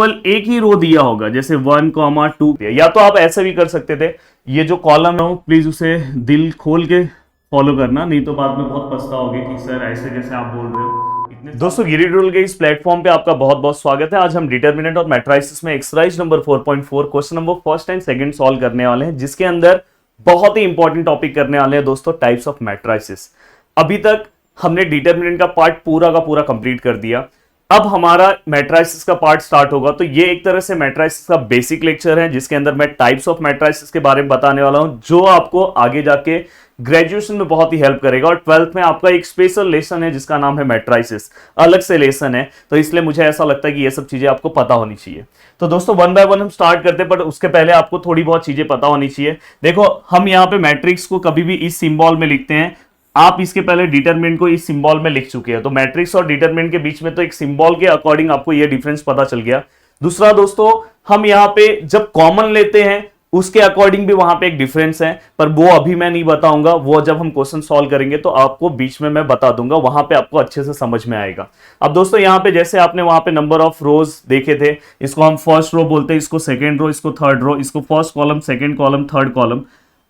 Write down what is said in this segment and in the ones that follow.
केवल एक ही रो दिया होगा, जैसे 1, 2, या तो आप ऐसे भी कर सकते थे, ये जो कॉलम है प्लीज उसे दिल खोल के फॉलो करना, नहीं तो बाद में बहुत पछताओगे कि सर ऐसे जैसे आप बोल रहे हो। दोस्तों गिरी रूल के इस प्लेटफॉर्म पे आपका बहुत बहुत स्वागत है। आज हम डिटर्मिनेंट और मैट्रिसेस में exercise number 4.4 question number first and second solve करने वाले हैं, जिसके अंदर बहुत ही इंपॉर्टेंट टॉपिक करने वाले हैं दोस्तों, टाइप्स ऑफ मैट्रिसेस। अभी तक हमने डिटर्मिनेंट का पार्ट पूरा का पूरा कंप्लीट कर दिया, अब हमारा मैट्रिसेस का पार्ट स्टार्ट होगा। तो ये एक तरह से मैट्रिसेस का बेसिक लेक्चर है, जिसके अंदर मैं टाइप्स ऑफ मैट्रिसेस के बारे में बताने वाला हूं, जो आपको आगे जाके ग्रेजुएशन में बहुत ही हेल्प करेगा। और 12th में आपका एक स्पेशल लेसन है जिसका नाम है मैट्रिसेस, अलग से लेसन है, तो इसलिए मुझे ऐसा लगता है कि ये सब चीजें आपको पता होनी चाहिए। तो दोस्तों वन बाय वन हम स्टार्ट करते हैं, पर उसके पहले आपको थोड़ी बहुत चीजें पता होनी चाहिए। देखो हम यहाँ पे मैट्रिक्स को कभी भी इस सिंबल में लिखते हैं, आप इसके पहले डिटरमिनेंट को इस सिंबल में लिख चुके हैं, तो मैट्रिक्स और डिटरमिनेंट के बीच में तो एक सिंबल के अकॉर्डिंग आपको ये डिफरेंस पता चल गया। दूसरा दोस्तों, हम यहाँ पे जब कॉमन लेते हैं उसके अकॉर्डिंग भी वहां पे एक डिफरेंस है, पर वो अभी मैं नहीं बताऊंगा, वो जब हम क्वेश्चन सॉल्व करेंगे तो आपको बीच में मैं बता दूंगा, वहां पे आपको अच्छे से समझ में आएगा। अब दोस्तों यहाँ पे जैसे आपने वहां पे नंबर ऑफ रोज देखे थे, इसको हम फर्स्ट रो बोलते हैं, इसको सेकेंड रो, इसको थर्ड रो, इसको first column, second column, third column.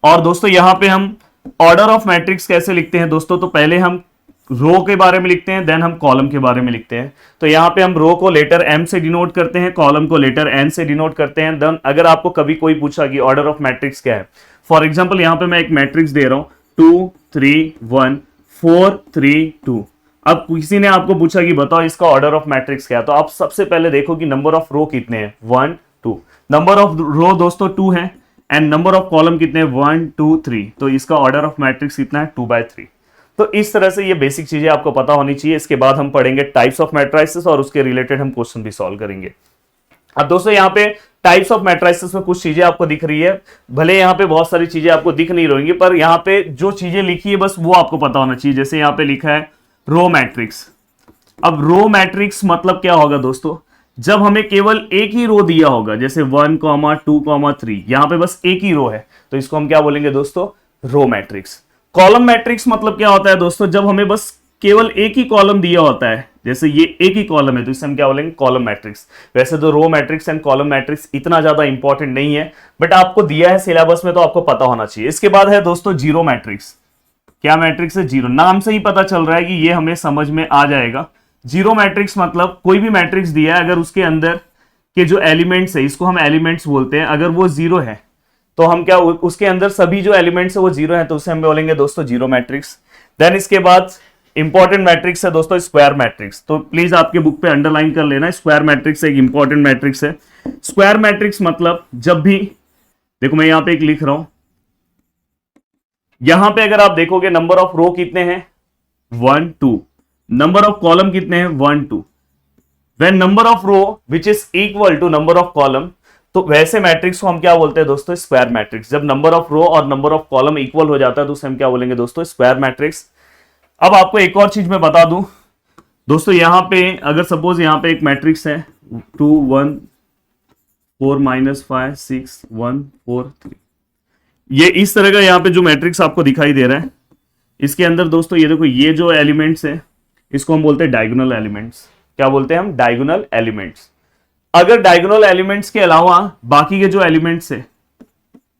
और दोस्तों यहाँ पे हम ऑर्डर ऑफ मैट्रिक्स कैसे लिखते हैं दोस्तों, तो पहले हम रो के बारे में लिखते हैं, देन हम कॉलम के बारे में लिखते हैं। तो यहाँ पे हम रो को लेटर एम से डिनोट करते हैं, कॉलम को लेटर एन से डिनोट करते हैं। देन अगर आपको कभी कोई पूछा कि ऑर्डर ऑफ मैट्रिक्स क्या है, फॉर एग्जांपल यहाँ पे मैं एक मैट्रिक्स दे रहा हूं 2 3 1 4 3 2। अब किसी ने आपको पूछा कि बताओ इसका ऑर्डर ऑफ मैट्रिक्स क्या है, तो आप सबसे पहले देखो कि नंबर ऑफ रो कितने हैं, 1 2। नंबर ऑफ रो दोस्तों 2 है, एंड नंबर ऑफ कॉलम कितने, 1 2 3, तो इसका ऑर्डर ऑफ मैट्रिक्स कितना है, 2/3। तो इस तरह से ये बेसिक चीजें आपको पता होनी चाहिए। इसके बाद हम पढ़ेंगे टाइप्स ऑफ मैट्रिसेस और उसके रिलेटेड हम क्वेश्चन भी सॉल्व करेंगे। अब दोस्तों यहाँ पे टाइप्स ऑफ मैट्रिसेस में कुछ चीजें आपको दिख रही है, भले यहाँ पे बहुत सारी चीजें आपको दिख नहीं रहेंगी, पर यहाँ पे जो चीजें लिखी है बस वो आपको पता होना चाहिए। जैसे यहाँ पे लिखा है रो मैट्रिक्स। अब रो मैट्रिक्स मतलब क्या होगा दोस्तों, जब हमें केवल एक ही रो दिया होगा, जैसे 1, 2, 3, यहां पे बस एक ही रो है, तो इसको हम क्या बोलेंगे दोस्तों, रो मैट्रिक्स। कॉलम मैट्रिक्स मतलब क्या होता है दोस्तों, जब हमें बस केवल एक ही कॉलम दिया होता है, जैसे ये एक ही कॉलम है, तो इसे हम क्या बोलेंगे, कॉलम मैट्रिक्स। वैसे तो row matrix and column matrix इतना ज्यादा इंपॉर्टेंट नहीं है, बट आपको दिया है सिलेबस में तो आपको पता होना चाहिए। इसके बाद है दोस्तों जीरो मैट्रिक्स। क्या मैट्रिक्स है, जीरो, नाम से ही पता चल रहा है कि ये हमें समझ में आ जाएगा। जीरो मैट्रिक्स मतलब कोई भी मैट्रिक्स दिया है, अगर उसके अंदर के जो एलिमेंट्स है, इसको हम एलिमेंट्स बोलते हैं, अगर वो जीरो है तो हम क्या, उसके अंदर सभी जो एलिमेंट्स है वो जीरो है, तो उसे हम बोलेंगे दोस्तों जीरो मैट्रिक्स। देन इसके बाद इंपॉर्टेंट मैट्रिक्स है दोस्तों स्क्वायर मैट्रिक्स। तो प्लीज आपके बुक पे अंडरलाइन कर लेना, स्क्वायर मैट्रिक्स एक इंपॉर्टेंट मैट्रिक्स है। स्क्वायर मैट्रिक्स मतलब जब भी, देखो मैं यहां पे एक लिख रहा हूं, यहां पे अगर आप देखोगे नंबर ऑफ रो कितने हैं, 1 2, नंबर ऑफ कॉलम कितने हैं, 1 2। When number of row which is equal to number of column, तो वैसे मैट्रिक्स को हम क्या बोलते हैं दोस्तों, स्क्वायर मैट्रिक्स। जब नंबर ऑफ रो और नंबर ऑफ कॉलम इक्वल हो जाता है तो उसे हम क्या बोलेंगे दोस्तों, स्क्वायर मैट्रिक्स। अब आपको एक और चीज मैं बता दूं दोस्तों, यहां पे अगर सपोज यहां पे एक मैट्रिक्स है 2 1 4 -5 6 1 4 3, ये इस तरह का यहाँ पे जो मैट्रिक्स आपको दिखाई दे रहा है, इसके अंदर दोस्तों ये देखो, ये जो एलिमेंट्स है इसको हम बोलते हैं डायगोनल एलिमेंट्स। क्या बोलते हैं हम, डायगोनल एलिमेंट्स। अगर डायगोनल एलिमेंट्स के अलावा बाकी के जो एलिमेंट्स है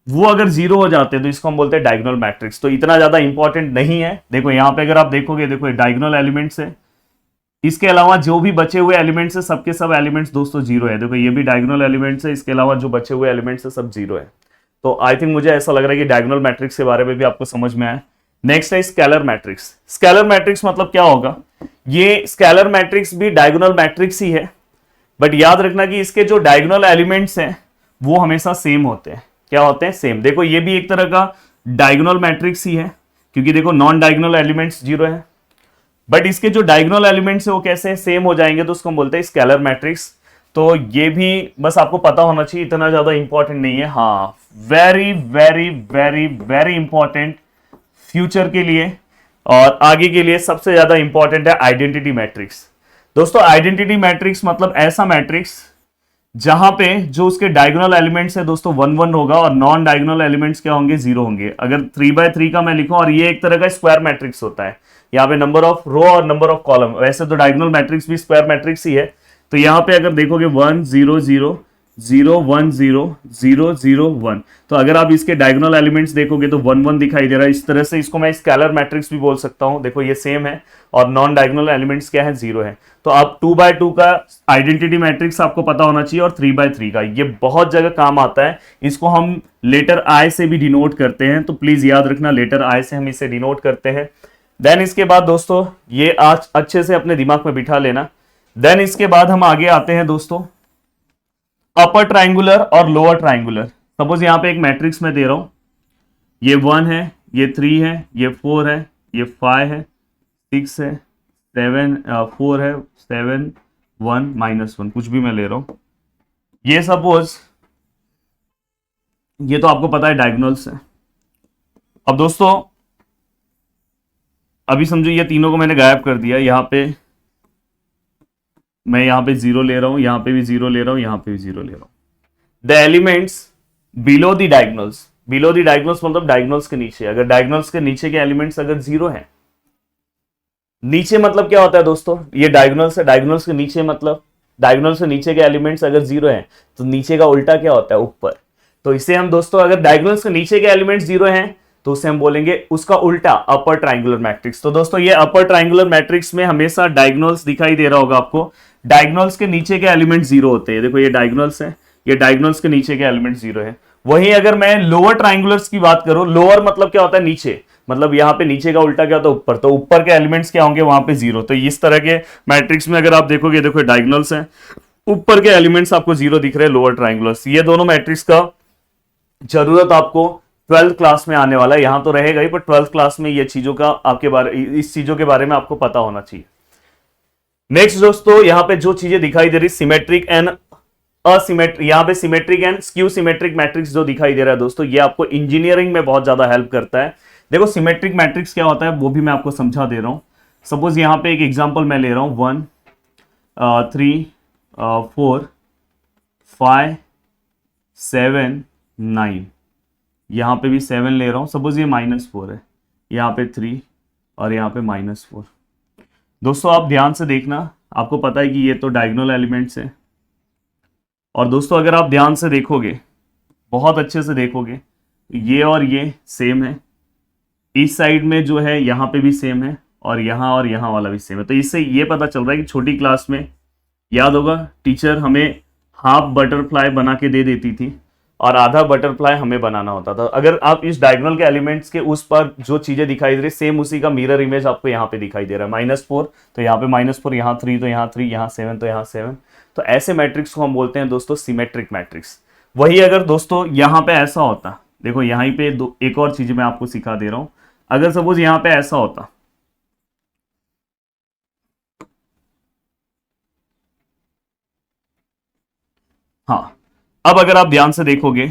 वो अगर जीरो हो जाते हैं तो इसको हम बोलते हैं डायगोनल मैट्रिक्स। तो इतना ज्यादा इंपॉर्टेंट नहीं है। देखो यहाँ पे अगर आप देखोगे, देखो डायगोनल एलिमेंट्स है, इसके अलावा जो भी बचे हुए एलिमेंट्स है सबके सब एलिमेंट्स दोस्तों जीरो है। देखो ये भी डायगोनल एलिमेंट्स है, इसके अलावा जो बचे हुए एलिमेंट्स है सब जीरो है। तो आई थिंक मुझे ऐसा लग रहा है कि डायगोनल मैट्रिक्स के बारे में भी आपको समझ में आया। नेक्स्ट है स्केलर मैट्रिक्स। स्केलर मैट्रिक्स मतलब क्या होगा, ये स्केलर मैट्रिक्स भी डायगोनल मैट्रिक्स ही है, बट याद रखना कि इसके जो डायगोनल एलिमेंट्स हैं वो हमेशा सेम होते हैं। क्या होते हैं, सेम। देखो ये भी एक तरह का डायगोनल मैट्रिक्स ही है, क्योंकि देखो नॉन डायगोनल एलिमेंट्स जीरो है, बट इसके जो डायगोनल एलिमेंट्स है वो कैसे सेम हो जाएंगे, तो उसको हम बोलते हैं स्केलर मैट्रिक्स। तो ये भी बस आपको पता होना चाहिए, इतना ज्यादा इंपॉर्टेंट नहीं है। हाँ, very very very very important future के लिए और आगे के लिए सबसे ज्यादा इंपॉर्टेंट है आइडेंटिटी मैट्रिक्स। दोस्तों आइडेंटिटी मैट्रिक्स मतलब ऐसा मैट्रिक्स जहां पे जो उसके डायगोनल एलिमेंट्स है दोस्तों 1 1 होगा और नॉन डायगोनल एलिमेंट्स क्या होंगे, 0 होंगे। अगर 3/3 का मैं लिखूं, और ये एक तरह का स्क्वायर मैट्रिक्स होता है, यहाँ पे नंबर ऑफ रो और नंबर ऑफ कॉलम, वैसे तो डायगोनल मैट्रिक्स भी स्क्वायर मैट्रिक्स ही है, तो यहाँ पे अगर देखोगे 1 0 0 0 1 0 0 0 1, तो अगर आप इसके डायगोनल एलिमेंट्स देखोगे तो 1 1 दिखाई दे रहा है। इस तरह से इसको मैं स्केलर मैट्रिक्स भी बोल सकता हूं। देखो ये सेम है और नॉन डायगोनल एलिमेंट्स क्या है, 0 है। तो आप 2 by 2 का आइडेंटिटी मैट्रिक्स आपको पता होना चाहिए और 3 by 3 का, ये बहुत जगह काम आता है। इसको हम लेटर आई से भी डिनोट करते हैं, तो प्लीज याद रखना लेटर आई से हम इसे डिनोट करते हैं। देन इसके बाद दोस्तों ये आज अच्छे से अपने दिमाग में बिठा लेना। देन इसके बाद हम आगे आते हैं दोस्तों अपर ट्राइंगुलर और लोअर ट्राइंगुलर। सपोज यहां पे एक मैट्रिक्स में दे रहा हूं, ये 1 है, ये 3 है, ये 4 है, ये 5 है, 6 है, 7 4 है, 7 1 -1, कुछ भी मैं ले रहा हूं। ये सपोज ये तो आपको पता है डायगोनल्स है। अब दोस्तों अभी समझो ये तीनों को मैंने गायब कर दिया। यहां पे मैं यहां पे 0 ले रहा हूं, यहां पे भी 0 ले रहा हूं, यहां पे भी 0 ले रहा हूं। The elements below the diagonals, below the diagonals मतलब डायगोनल्स के नीचे, अगर डायगोनल्स के नीचे के एलिमेंट्स अगर 0 है, नीचे मतलब क्या होता है दोस्तों, ये डायगोनल्स है, डायगोनल्स के नीचे मतलब डायगोनल से नीचे के एलिमेंट्स अगर 0 है तो नीचे का उल्टा क्या होता है, ऊपर। तो इसे हम दोस्तों अगर डायगोनल्स के नीचे के एलिमेंट्स 0 हैं तो उसे हम बोलेंगे उसका उल्टा अपर ट्राइंगुलर मैट्रिक्स। तो दोस्तों ये अपर ट्राइंगुलर मैट्रिक्स में हमेशा डायगोनल्स दिखाई दे रहा होगा आपको, डायगोनल्स के नीचे के एलिमेंट 0 होते हैं। देखो ये डायगोनल्स है, ये डायगोनल्स के नीचे के एलिमेंट 0 है। वहीं अगर मैं लोअर ट्राइंगुलर्स की बात करूं, लोअर मतलब क्या होता है, नीचे, मतलब यहां पे नीचे का उल्टा क्या होता है, ऊपर। तो ऊपर के एलिमेंट्स क्या होंगे, वहां पे 0। तो इस तरह के मैट्रिक्स में अगर आप देखोगे, देखो डायगोनल्स है, ऊपर के एलिमेंट्स आपको 0 दिख रहे हैं, लोअर ट्राइंगुलर्स। ये दोनों मैट्रिक्स का जरूरत आपको 12th क्लास में आने वाला है, यहां तो रहेगा ही, पर 12th क्लास में ये चीजों का आपके बारे, इस चीजों के बारे में आपको पता होना चाहिए। नेक्स्ट दोस्तों यहां पे जो चीजें दिखाई दे रही, सिमेट्रिक एंड असिमेट्रिक, यहां पे symmetric and skew symmetric matrix जो दिखाई दे रहा है दोस्तों, ये आपको इंजीनियरिंग में बहुत ज्यादा हेल्प करता है। देखो सिमेट्रिक मैट्रिक्स क्या होता है वो भी मैं आपको समझा दे रहा हूं। सपोज यहां पे एक एग्जांपल मैं ले रहा हूं, 1 3 4 5 7 9, यहां पे भी 7 ले रहा हूं। सपोज ये -4 है, यहां पे 3 और यहां पे -4। दोस्तों आप ध्यान से देखना, आपको पता है कि ये तो डायगोनल एलिमेंट्स है। और दोस्तों अगर आप ध्यान से देखोगे, बहुत अच्छे से देखोगे, ये और ये सेम है, इस साइड में जो है यहाँ पे भी सेम है, और यहाँ वाला भी सेम है। तो इससे ये पता चल रहा है कि छोटी क्लास में याद होगा टीचर हमें हाफ बटरफ्लाई बना के दे देती थी और आधा बटरफ्लाई हमें बनाना होता था। अगर आप इस डायगोनल के एलिमेंट्स के उस पर जो चीजें दिखाई दे रही, सेम उसी का मिरर इमेज आपको यहाँ पे दिखाई दे रहा है। -4 तो यहाँ पे -4, यहाँ 3 तो यहाँ 3, यहाँ 7 तो यहाँ 7। तो ऐसे मैट्रिक्स को हम बोलते हैं दोस्तों सिमेट्रिक मैट्रिक्स। वही अगर दोस्तों यहाँ पे ऐसा होता, देखो यहाँ पे एक और चीज मैं आपको सिखा दे रहा हूं। अगर सपोज यहाँ पे ऐसा होता, हाँ, अब अगर आप ध्यान से देखोगे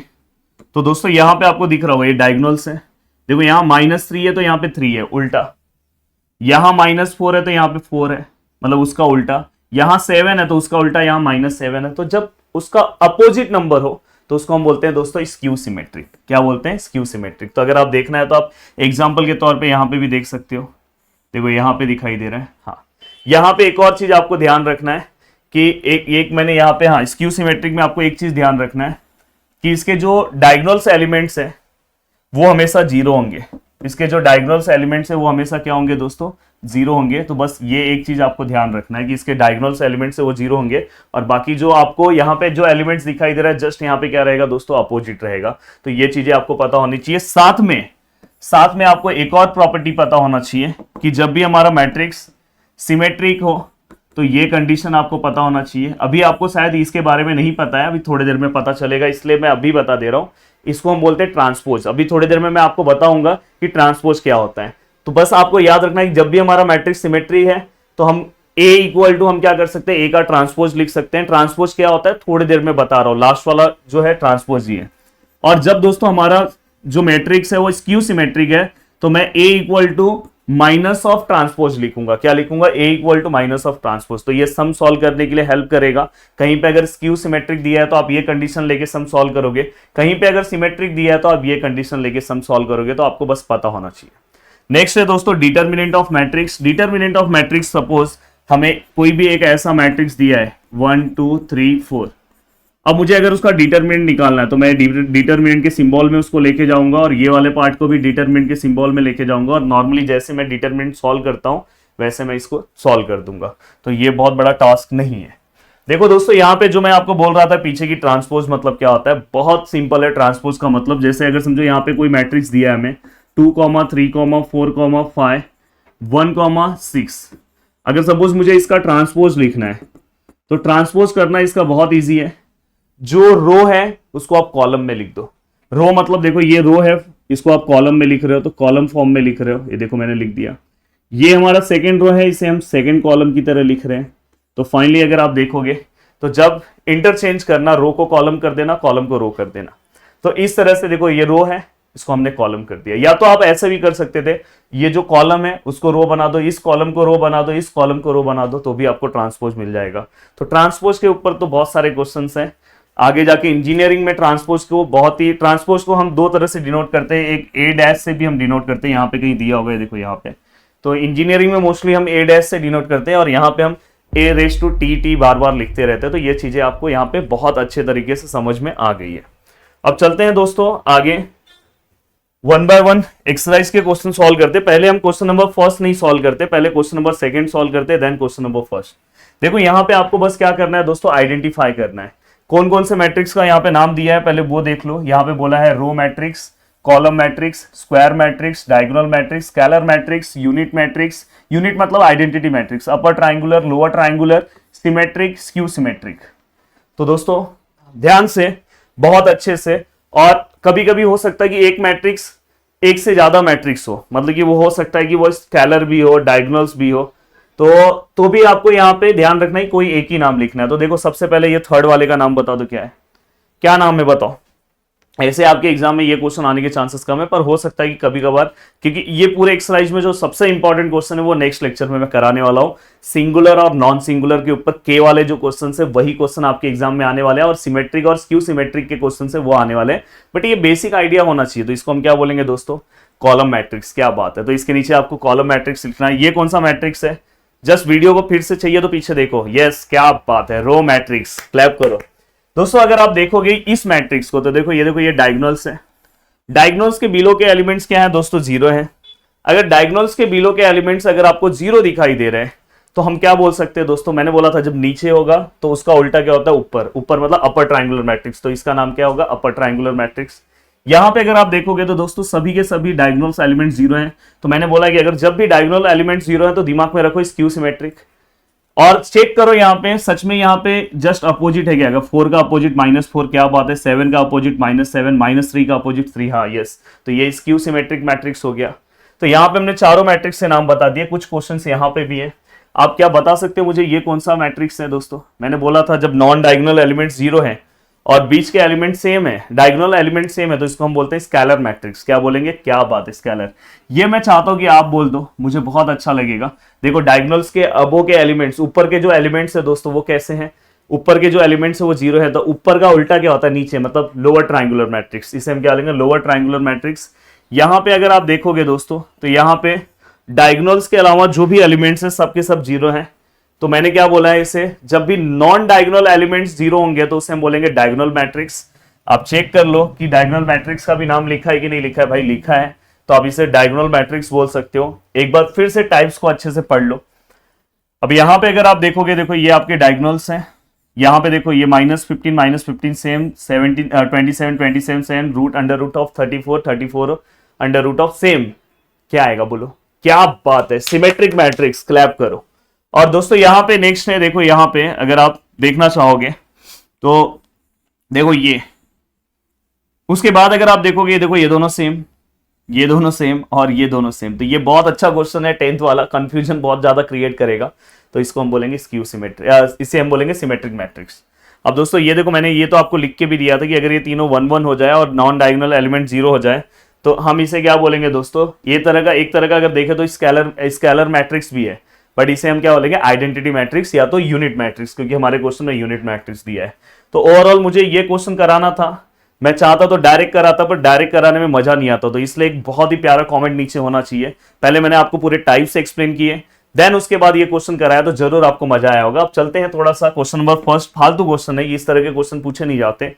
तो दोस्तों यहां पे आपको दिख रहा होगा ये डायगोनल्स है। देखो यहां -3 है तो यहां पे 3 है, उल्टा। यहां -4 है तो यहां पे 4 है, मतलब उसका उल्टा। यहां 7 है तो उसका उल्टा, यहां -7 है। तो जब उसका अपोजिट नंबर हो तो उसको हम बोलते हैं दोस्तों स्क्यू सिमेट्रिक। क्या बोलते हैं, स्क्यू सिमेट्रिक। तो अगर आप देखना है तो आप एग्जाम्पल के तौर पर यहां पे भी देख सकते हो। देखो यहां पे दिखाई दे रहा है। हाँ, यहां पे एक और चीज आपको ध्यान रखना है कि एक मैंने यहाँ पे, हाँ, स्क्यू सिमेट्रिक में आपको एक चीज ध्यान रखना है कि इसके जो डायगोनल्स एलिमेंट्स है वो हमेशा 0 होंगे। इसके जो डायगोनल्स एलिमेंट्स है वो हमेशा क्या होंगे दोस्तों, 0 होंगे। तो बस ये एक चीज आपको ध्यान रखना है कि इसके डायगोनल्स एलिमेंट्स है वो 0 होंगे, और बाकी जो आपको यहाँ पे जो एलिमेंट्स दिखाई दे रहा है जस्ट यहाँ पे क्या रहेगा दोस्तों, अपोजिट रहेगा। तो ये चीजें आपको पता होनी चाहिए। साथ में आपको एक और प्रॉपर्टी पता होना चाहिए कि जब भी हमारा मैट्रिक्स सिमेट्रिक हो तो ये कंडीशन आपको पता होना चाहिए। अभी आपको शायद इसके बारे में नहीं पता है, अभी थोड़ी देर में पता चलेगा, इसलिए मैं अभी बता दे रहा हूं। इसको हम बोलते हैं ट्रांसपोज। अभी थोड़ी देर में मैं आपको बताऊंगा कि ट्रांसपोज क्या होता है। तो बस आपको याद रखना है कि जब भी हमारा मैट्रिक्स सिमेट्री है तो हम A = हम क्या कर सकते हैं, A का ट्रांसपोज लिख सकते हैं। ट्रांसपोज क्या होता है थोड़ी देर में बता रहा हूं, लास्ट वाला जो है ट्रांसपोज ही है। और जब दोस्तों हमारा जो मैट्रिक्स है वो स्क्यू सिमेट्रिक है तो मैं A = माइनस ऑफ ट्रांसपोज लिखूंगा। क्या लिखूंगा, A = माइनस ऑफ ट्रांसपोज। तो ये सम सॉल्व करने के लिए हेल्प करेगा। कहीं पे अगर स्क्यू सिमेट्रिक दिया है तो आप ये कंडीशन लेके सम सॉल्व करोगे, कहीं पे अगर सिमेट्रिक दिया है तो आप ये कंडीशन लेके सम सॉल्व करोगे। तो आपको बस पता होना चाहिए। नेक्स्ट है दोस्तों determinant of matrix. Determinant of matrix, suppose हमें कोई भी एक ऐसा मैट्रिक्स दिया है 1 2 3 4। अब मुझे अगर उसका डिटरमिनेंट निकालना है तो मैं डिटरमिनेंट के सिंबल में उसको लेके जाऊंगा और ये वाले पार्ट को भी डिटरमिनेंट के सिंबल में लेके जाऊंगा, और नॉर्मली जैसे मैं डिटरमिनेंट सॉल्व करता हूं वैसे मैं इसको सॉल्व कर दूंगा। तो ये बहुत बड़ा टास्क नहीं है। देखो दोस्तों, यहाँ पे जो मैं आपको बोल रहा था पीछे की ट्रांसपोज मतलब क्या होता है, बहुत सिंपल है। ट्रांसपोज का मतलब जैसे अगर समझो यहाँ पे कोई मैट्रिक्स दिया है हमें 2, 3, 4, 5, 1, 6। अगर सपोज मुझे इसका ट्रांसपोज लिखना है तो ट्रांसपोज करना इसका बहुत ईजी है। जो रो है उसको आप कॉलम में लिख दो। रो मतलब देखो ये रो है, इसको आप कॉलम में लिख रहे हो तो कॉलम फॉर्म में लिख रहे हो। ये देखो मैंने लिख दिया। ये हमारा सेकंड रो है, इसे हम सेकंड कॉलम की तरह लिख रहे हैं। तो फाइनली अगर आप देखोगे तो जब इंटरचेंज करना, रो को कॉलम कर देना, कॉलम को रो कर देना। तो इस तरह से देखो ये रो है, इसको हमने कॉलम कर दिया। या तो आप ऐसे भी कर सकते थे, ये जो कॉलम है उसको रो बना दो, इस कॉलम को रो बना दो, इस कॉलम को रो बना दो, तो भी आपको ट्रांसपोज मिल जाएगा। तो ट्रांसपोज के ऊपर तो बहुत सारे क्वेश्चंस हैं। आगे जाके इंजीनियरिंग में ट्रांसपोज को हम दो तरह से डिनोट करते हैं। एक ए डैश से भी हम डिनोट करते हैं, यहाँ पे कहीं दिया होगा, देखो यहाँ पे। तो इंजीनियरिंग में मोस्टली हम ए डैश से डिनोट करते हैं और यहाँ पे हम ए रेस टू टी बार बार लिखते रहते हैं। तो ये चीजें आपको यहाँ पे बहुत अच्छे तरीके से समझ में आ गई है। अब चलते हैं दोस्तों आगे, 1 बाय 1 एक्सरसाइज के क्वेश्चन सॉल्व करते। पहले हम क्वेश्चन नंबर फर्स्ट नहीं सॉल्व करते, पहले क्वेश्चन नंबर सेकंड सॉल्व करते, देन क्वेश्चन नंबर फर्स्ट। देखो यहाँ पे आपको बस क्या करना है दोस्तों, आइडेंटिफाई करना है कौन कौन से मैट्रिक्स का यहाँ पे नाम दिया है, पहले वो देख लो। यहाँ पे बोला है row matrix, column matrix, square matrix, diagonal matrix, scalar matrix, unit matrix. Unit मतलब identity matrix, upper triangular, lower triangular, symmetric, skew symmetric. तो दोस्तों ध्यान से, बहुत अच्छे से। और कभी कभी हो सकता है कि एक मैट्रिक्स एक से ज्यादा मैट्रिक्स हो, मतलब कि वो हो सकता है कि वो स्केलर भी हो, डायगोनल्स भी हो। तो भी आपको यहाँ पे ध्यान रखना है कोई एक ही नाम लिखना है। तो देखो सबसे पहले ये थर्ड वाले का नाम बता दो, क्या है, क्या नाम है बताओ। ऐसे आपके एग्जाम में ये क्वेश्चन आने के चांसेस कम है, पर हो सकता है कि कभी कभार, क्योंकि ये पूरे एक्सरसाइज में जो सबसे इंपॉर्टेंट क्वेश्चन है वो नेक्स्ट लेक्चर में मैं कराने वाला हूं। सिंगुलर और नॉन सिंगुलर के ऊपर के वाले जो क्वेश्चन है वही क्वेश्चन आपके एग्जाम में आने वाले हैं, और सिमेट्रिक और स्क्यू सिमेट्रिक के क्वेश्चन है वो आने वाले हैं। बट ये बेसिक आइडिया होना चाहिए। तो इसको हम क्या बोलेंगे दोस्तों, कॉलम मैट्रिक्स। क्या बात है। तो इसके नीचे आपको कॉलम मैट्रिक्स लिखना है। ये कौन सा मैट्रिक्स है, जस्ट वीडियो को फिर से चाहिए तो पीछे देखो। यस, क्या बात है, रो मैट्रिक्स। क्लैप करो दोस्तों। अगर आप देखोगे इस मैट्रिक्स को तो देखो ये डायगोनल्स है। डायगोनल्स के बिलो के एलिमेंट्स क्या है दोस्तों, जीरो है। अगर डायगोनल्स के बिलो के एलिमेंट्स अगर आपको जीरो दिखाई दे रहे हैं तो हम क्या बोल सकते हैं दोस्तों, मैंने बोला था जब नीचे होगा तो उसका उल्टा क्या होता है, ऊपर। ऊपर मतलब अपर ट्रायंगुलर मैट्रिक्स, तो इसका नाम क्या होगा, अपर ट्रायंगुलर मैट्रिक्स। यहां पे अगर आप देखोगे तो दोस्तों सभी के सभी डायगोनल्स एलिमेंट जीरो हैं। तो मैंने बोला कि अगर जब भी डायगोनल एलिमेंट जीरो है तो दिमाग में रखो स्क्यू सिमेट्रिक। और चेक करो यहाँ पे, सच में यहाँ पे जस्ट अपोजिट है क्या, अगर 4 का अपोजिट -4, क्या बात है, 7 का अपोजिट -7, -3 का अपोजिट 3, हाँ यस। तो ये स्क्यू सिमेट्रिक मैट्रिक्स हो गया। तो यहाँ पे हमने चारों मैट्रिक्स से नाम बता दिए। कुछ क्वेश्चंस यहाँ पे भी है। आप क्या बता सकते हो मुझे ये कौन सा मैट्रिक्स है दोस्तों। मैंने बोला था जब नॉन डायगोनल एलिमेंट जीरो है और बीच के एलिमेंट सेम है, डायगोनल एलिमेंट सेम है, तो इसको हम बोलते हैं स्केलर मैट्रिक्स। क्या बोलेंगे, क्या बात है, स्केलर। ये मैं चाहता हूं कि आप बोल दो, मुझे बहुत अच्छा लगेगा। देखो डायगोनल्स के अबो के एलिमेंट्स, ऊपर के जो एलिमेंट्स है दोस्तों वो कैसे हैं, ऊपर के जो एलिमेंट्स है वो जीरो है। तो ऊपर का उल्टा क्या होता है, नीचे, मतलब लोअर ट्रायंगुलर मैट्रिक्स। इसे हम क्या लेंगे, लोअर ट्रायंगुलर मैट्रिक्स। यहां पे अगर आप देखोगे दोस्तों तो यहां पे डायगोनल्स के अलावा जो भी एलिमेंट्स हैं सबके सब जीरो हैं। तो मैंने क्या बोला है, इसे जब भी नॉन डायगोनल एलिमेंट्स जीरो होंगे तो उसे हम बोलेंगे डायगोनल मैट्रिक्स। आप चेक कर लो कि डायगोनल मैट्रिक्स का भी नाम लिखा है कि नहीं लिखा है। भाई लिखा है, तो आप इसे डायगोनल मैट्रिक्स बोल सकते हो। एक बार फिर से टाइप्स को अच्छे से पढ़ लो। अब यहां पे अगर आप देखोगे, देखो ये आपके डायगोनल्स हैं। यहां पे देखो ये -15 same, 17 27 same, root under root of 34 under root of same. क्या आएगा बोलो, क्या बात है, सिमेट्रिक मैट्रिक्स। क्लैप करो। और दोस्तों यहां पे नेक्स्ट है, देखो यहां पे अगर आप देखना चाहोगे तो देखो ये, उसके बाद अगर आप देखोगे, देखो ये दोनों सेम, ये दोनों सेम और ये दोनों सेम। तो ये बहुत अच्छा क्वेश्चन है, 10th वाला, कंफ्यूजन बहुत ज्यादा क्रिएट करेगा। तो इसको हम बोलेंगे स्क्यू सिमेट्रिक, इसे हम बोलेंगे सिमेट्रिक मैट्रिक्स। अब दोस्तों ये देखो, मैंने ये तो आपको लिख के भी दिया था कि अगर ये तीनों 1 1 हो जाए और नॉन डायगोनल एलिमेंट जीरो हो जाए तो हम इसे क्या बोलेंगे दोस्तों, ये तरह का, एक तरह का अगर देखें तो स्केलर मैट्रिक्स भी है, बट इसे हम क्या बोलेंगे, आइडेंटिटी मैट्रिक्स या तो यूनिट मैट्रिक्स, क्योंकि हमारे क्वेश्चन में यूनिट मैट्रिक्स दिया है। तो ओवरऑल मुझे ये क्वेश्चन कराना था। मैं चाहता तो डायरेक्ट कराता, पर डायरेक्ट कराने में मजा नहीं आता। तो इसलिए एक बहुत ही प्यारा कमेंट नीचे होना चाहिए। पहले मैंने आपको पूरे टाइप्स एक्सप्लेन किए, देन उसके बाद ये क्वेश्चन कराया तो जरूर आपको मजा आया होगा। अब चलते हैं थोड़ा सा क्वेश्चन नंबर फर्स्ट। फालतू क्वेश्चन है, इस तरह के क्वेश्चन पूछे नहीं जाते,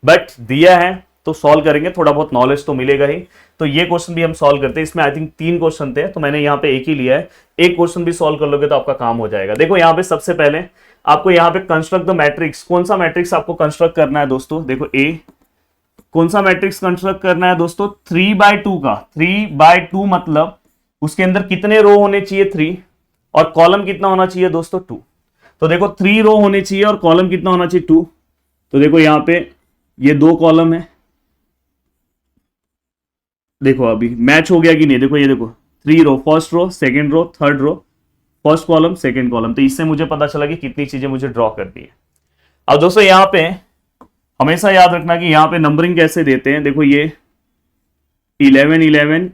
बट दिया है तो सॉल्व करेंगे, थोड़ा बहुत नॉलेज तो मिलेगा ही। तो ये क्वेश्चन भी हम सॉल्व करते हैं। इसमें आई थिंक 3 क्वेश्चन थे, तो मैंने यहाँ पे एक ही लिया है। एक क्वेश्चन भी सॉल्व कर लोगे तो आपका काम हो जाएगा। देखो यहाँ पे सबसे पहले आपको यहाँ पे कंस्ट्रक्ट द मैट्रिक्स, कौन सा मैट्रिक्स आपको कंस्ट्रक्ट करना है दोस्तों? देखो ए, कौन सा मैट्रिक्स कंस्ट्रक्ट करना है दोस्तों? 3/2 का। 3/2 मतलब उसके अंदर कितने रो होने चाहिए? 3, और कॉलम कितना होना चाहिए दोस्तों? 2। तो देखो 3 रो होने चाहिए और कॉलम कितना होना चाहिए? 2। तो देखो यहाँ पे ये 2 कॉलम है, देखो अभी मैच हो गया कि नहीं? देखो ये देखो 3 row, first row, second row, third row, first column, second column. तो इससे मुझे पता चला कि कितनी चीजें मुझे ड्रॉ करनी है। अब दोस्तों यहाँ पे हमेशा याद रखना कि यहाँ पे नंबरिंग कैसे देते हैं। देखो ये 11 11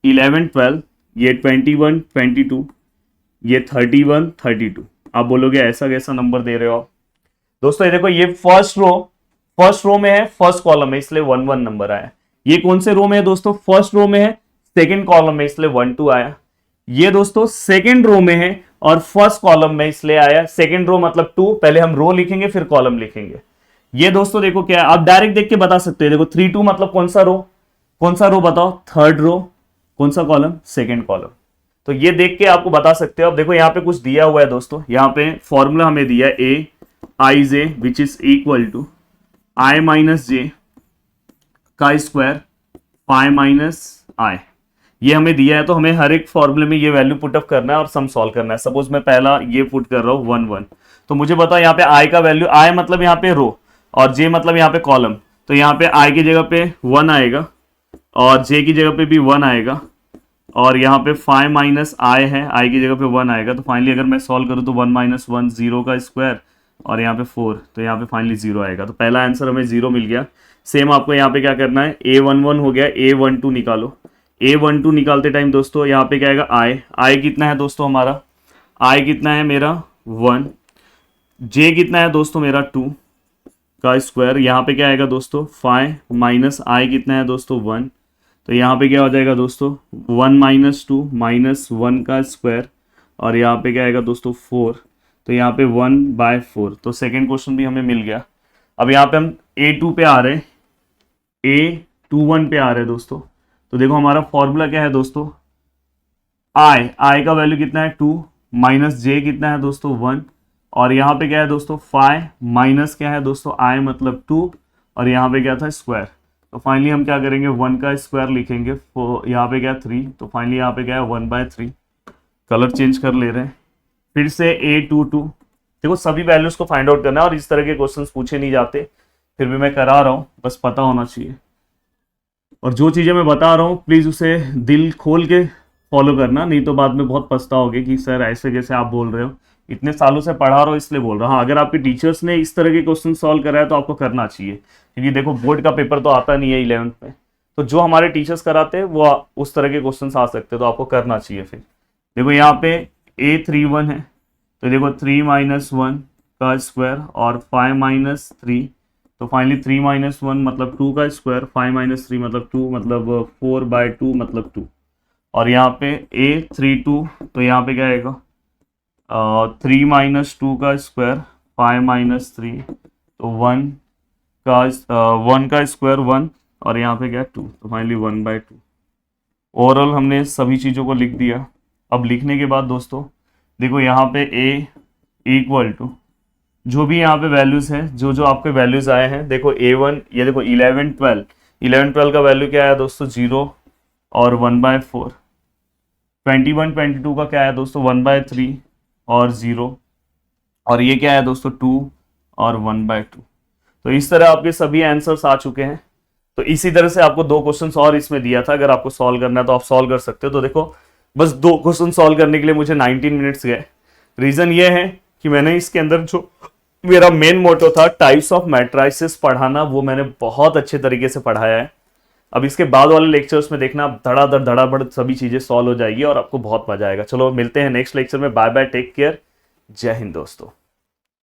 11 12, ये 21 22, ये 31 32। आप बोलोगे ऐसा कैसा नंबर दे रहे हो आप? दोस्तों ये देखो, ये फर्स्ट रो में है, फर्स्ट कॉलम में, इसलिए 1 1 नंबर आया। ये कौन से रो में है दोस्तों? फर्स्ट रो में है, सेकंड कॉलम में, इसलिए 1 2 आया। ये दोस्तों सेकंड रो में है और फर्स्ट कॉलम में, इसलिए आया सेकंड रो मतलब 2। पहले हम रो लिखेंगे फिर कॉलम लिखेंगे। ये दोस्तों देखो क्या है, आप डायरेक्ट देख के बता सकते हो। देखो 3 2 मतलब कौन सा रो? कौन सा रो बताओ? Third row. कौन सा कॉलम? Second column. तो ये देख के आपको बता सकते हो। अब देखो यहाँ पे कुछ दिया हुआ है दोस्तों, यहाँ पे फॉर्मूला हमें दिया है A I J which is equal to I minus J का स्क्वायर पाई माइनस आई। ये हमें दिया है, तो हमें हर एक फॉर्मूले में ये वैल्यू पुट अप करना है और सम सॉल्व करना है। सपोज मैं पहला ये पुट कर रहा हूँ 1 1, तो मुझे बताओ यहाँ पे आई का वैल्यू, आई मतलब यहाँ पे रो और जे मतलब यहाँ पे कॉलम। तो यहाँ पे आई की जगह पे 1 आएगा और जे की जगह पे भी 1 आएगा और यहाँ पे 5 माइनस आई है, आई की जगह पे 1 आएगा। तो फाइनली अगर मैं सॉल्व करूँ तो 1 माइनस 1 0 का स्क्वायर और यहाँ पे 4, तो यहाँ पे फाइनली 0 आएगा। तो पहला आंसर हमें 0 मिल गया। सेम आपको यहाँ पे क्या करना है, A11 हो गया, A12 निकालो। A12 निकालते टाइम दोस्तों यहाँ पे क्या आएगा? आई कितना है दोस्तों हमारा? आई कितना है मेरा? 1। जे कितना है दोस्तों मेरा? 2 का स्क्वायर। यहाँ पे क्या आएगा दोस्तों? 5 माइनस आई कितना है दोस्तों? 1। तो यहाँ पे क्या हो जाएगा दोस्तों? 1 माइनस 2 माइनस 1 का स्क्वायर और यहाँ पे क्या आएगा दोस्तों? 4। तो यहाँ पे 1/4। तो सेकेंड क्वेश्चन भी हमें मिल गया। अब यहाँ पे हम A2 पे आ रहे हैं, A21 पे आ रहे हैं दोस्तों। तो देखो हमारा फॉर्मूला क्या है दोस्तों? आई का वैल्यू कितना है? 2 माइनस जे कितना है दोस्तों? 1 और यहाँ पे क्या है दोस्तों? 5 माइनस क्या है दोस्तों? आई मतलब 2 और यहाँ पे क्या था? स्क्वायर। तो फाइनली हम क्या करेंगे? 1 का स्क्वायर लिखेंगे। यहाँ पे क्या? 3। तो फाइनली यहाँ पे क्या है? 1/3। कलर चेंज कर ले रहे हैं फिर से। A22 देखो सभी वैल्यूज को फाइंड आउट करना है और इस तरह के क्वेश्चंस पूछे नहीं जाते, फिर भी मैं करा रहा हूँ, बस पता होना चाहिए। और जो चीज़ें मैं बता रहा हूँ प्लीज़ उसे दिल खोल के फॉलो करना, नहीं तो बाद में बहुत पछताओगे कि सर ऐसे कैसे आप बोल रहे हो। इतने सालों से पढ़ा रहा हूँ इसलिए बोल रहा हूँ। हाँ, अगर आपके टीचर्स ने इस तरह के क्वेश्चन सॉल्व कराया तो आपको करना चाहिए, क्योंकि देखो बोर्ड का पेपर तो आता नहीं है 11th में, तो जो हमारे टीचर्स कराते हैं वो उस तरह के क्वेश्चन आ सकते हैं, तो आपको करना चाहिए। फिर देखो यहाँ पे A31 है, तो देखो 3 माइनस 1 का स्क्वायर और 5 माइनस 3। तो फाइनली 3 माइनस 1 मतलब 2 का स्क्वायर, 5 माइनस 3 मतलब 2 मतलब 4/2 मतलब 2। और यहाँ पे A32, तो यहाँ पे क्या आएगा? 3 माइनस 2 का स्क्वायर, 5 माइनस 3 तो 1 का स्क्वायर 1 और यहाँ पे क्या? 2। तो फाइनली 1/2। ओवरऑल हमने सभी चीज़ों को लिख दिया। अब लिखने के बाद दोस्तों देखो यहाँ पे A इक्वल टू जो भी यहाँ पे वैल्यूज हैं, जो जो आपके वैल्यूज आए हैं, देखो A1, ये देखो 11 12 का वैल्यू क्या आया दोस्तों? 0 और 1/4। 21 22 का क्या आया दोस्तों? 1/3 और 0 और ये क्या है दोस्तों? 2 और 1/2। तो इस तरह आपके सभी आंसर्स आ चुके हैं। तो इसी तरह से आपको 2 क्वेश्चंस और इसमें दिया था, अगर आपको सॉल्व करना है तो आप सॉल्व कर सकते हो। तो देखो बस 2 क्वेश्चन सॉल्व करने के लिए मुझे 19 मिनट्स गए। रीजन ये है कि मैंने इसके अंदर जो मेरा मेन मोटो था टाइप्स ऑफ मैट्रिसेस पढ़ाना, वो मैंने बहुत अच्छे तरीके से पढ़ाया है। अब इसके बाद वाले लेक्चर्स में देखना धड़ाधड़ सभी चीजें सॉल्व हो जाएगी और आपको बहुत मजा आएगा। चलो मिलते हैं नेक्स्ट लेक्चर में। बाय बाय, टेक केयर, जय हिंद दोस्तों।